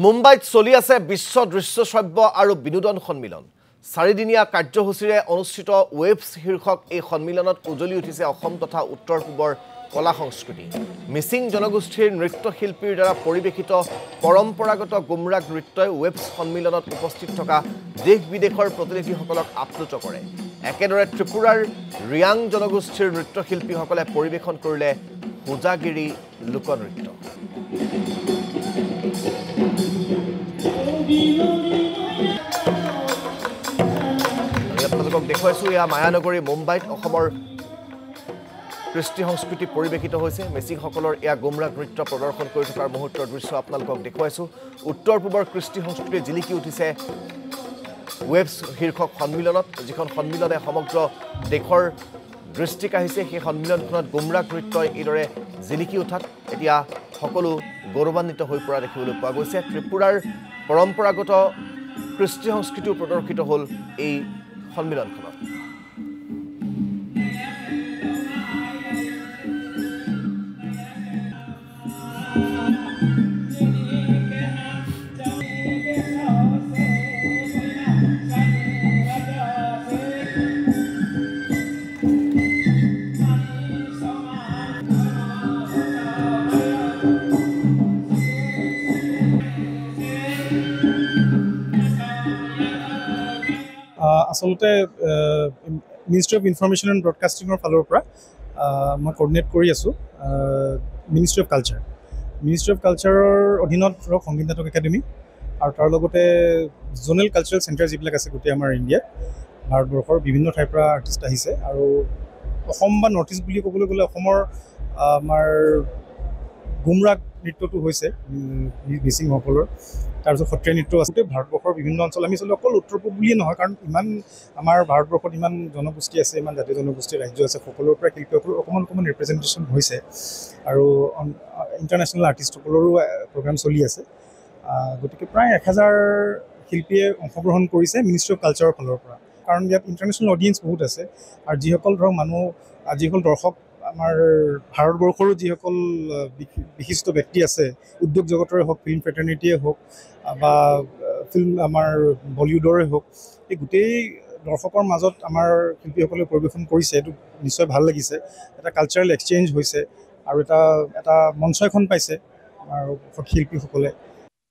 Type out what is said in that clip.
মুম্বাইত চলি আছে বিশ্ব দৃশ্য শ্ৰব্য আৰু বিনোদন সন্মিলন। 4দিনীয়া কাৰ্যসূচীৰে অনুষ্ঠিত ৱেভছ শীৰ্ষক এই সন্মিলনত উজলি উঠিছে অসম তথা উত্তৰ পূবৰ কলা সংস্কৃতি। মিচিং জনগোষ্ঠীৰ নৃত্যশিল্পীৰ দ্বাৰা পৰিৱেশিত পৰম্পৰাগত গুমৰাগ নৃত্যই ৱেভছ সন্মিলনত উপস্থিত থকা দেশ বিদেশৰ প্ৰতিনিধিসকলক আপ্লুত কৰে। একেদৰে ত্ৰিপুৰাৰ ৰিয়াং জনগোষ্ঠীৰ নৃত্যশিল্পীসকলে পৰিৱেশন কৰিলে হোজাগিৰি লোকনৃত্য। আপোনালোকক দেখুৱাইছোঁ এয়া মায়ানগৰী মুম্বাইত অসমৰ কৃষ্টি সংস্কৃতি পৰিৱেশিত হৈছে। মিচিংসকলৰ এয়া গুমৰাগ নৃত্য প্ৰদৰ্শন কৰি থকাৰ মুহূৰ্তৰ দৃশ্য আপোনালোকক দেখুৱাইছোঁ। উত্তৰ পূবৰ কৃষ্টি সংস্কৃতি জিলিকি উঠিছে ৱেভছ শীৰ্ষক সন্মিলনত, যিখন সন্মিলনে সমগ্ৰ দেশৰ দৃষ্টি কাঢ়িছে। সেই সন্মিলনখনত গুমৰাগ নৃত্যই এইদৰে জিলিকি উঠাত এতিয়া সকলো গৌৰৱান্বিত হৈ পৰা দেখিবলৈ পোৱা গৈছে। ত্ৰিপুৰাৰ পৰম্পৰাগত কৃষ্টি সংস্কৃতিও প্ৰদৰ্শিত হ'ল এই সন্মিলনখনত। আসলতে মিনিষ্ট্ৰি অফ ইনফৰমেশ্যন এণ্ড ব্ৰডকাষ্টিঙৰ ফালৰ পৰা মই কোঅৰ্ডিনেট কৰি আছোঁ ministry of culture. Ministry of কালচাৰৰ অধীনত ধৰক সংগীত নাটক একাডেমি আৰু তাৰ লগতে জ'নেল কালচাৰেল চেণ্টাৰ যিবিলাক আছে গোটেই আমাৰ ইণ্ডিয়াত, ভাৰতবৰ্ষৰ বিভিন্ন ঠাইৰ পৰা আৰ্টিষ্ট আহিছে। আৰু অসম বা নৰ্থ ইষ্ট বুলি ক'বলৈ গ'লে অসমৰ আমাৰ গুমৰাগ নৃত্যটো হৈছে মিচিংসকলৰ, তাৰপিছত সত্ৰীয়া নৃত্য আছে। গোটেই ভাৰতবৰ্ষৰ বিভিন্ন অঞ্চল, আমি আচলতে অকল উত্তৰ পূব বুলিয়ে নহয়, কাৰণ ইমান আমাৰ ভাৰতবৰ্ষত ইমান জনগোষ্ঠী আছে, ইমান জাতীয় জনগোষ্ঠীৰ ৰাজ্য আছে, সকলোৰে পৰা শিল্পীসকলৰ অকণমান ৰিপ্ৰেজেণ্টেশ্যন হৈছে আৰু ইণ্টাৰনেশ্যনেল আৰ্টিষ্টসকলৰো প্ৰগ্ৰাম চলি আছে। গতিকে প্ৰায় 1000 শিল্পীয়ে অংশগ্ৰহণ কৰিছে মিনিষ্ট্ৰি অফ কালচাৰৰ ফালৰ পৰা, কাৰণ ইয়াত ইণ্টাৰনেশ্যনেল অডিয়েঞ্চ বহুত আছে। আৰু যিসকল ধৰক মানুহ, যিসকল দৰ্শক আমাৰ ভাৰতবৰ্ষৰো যিসকল বিশিষ্ট ব্যক্তি আছে, উদ্যোগ জগতৰে হওক, ফিল্ম ফ্ৰেটাৰ্নিটিয়ে হওক বা ফিল্ম আমাৰ বলিউডৰে হওক, এই গোটেই দৰ্শকৰ মাজত আমাৰ শিল্পীসকলে পৰিৱেশন কৰিছে। এইটো নিশ্চয় ভাল লাগিছে। এটা কালচাৰেল এক্সচেঞ্জ হৈছে আৰু এটা মঞ্চ এখন পাইছে আমাৰ শিল্পীসকলে।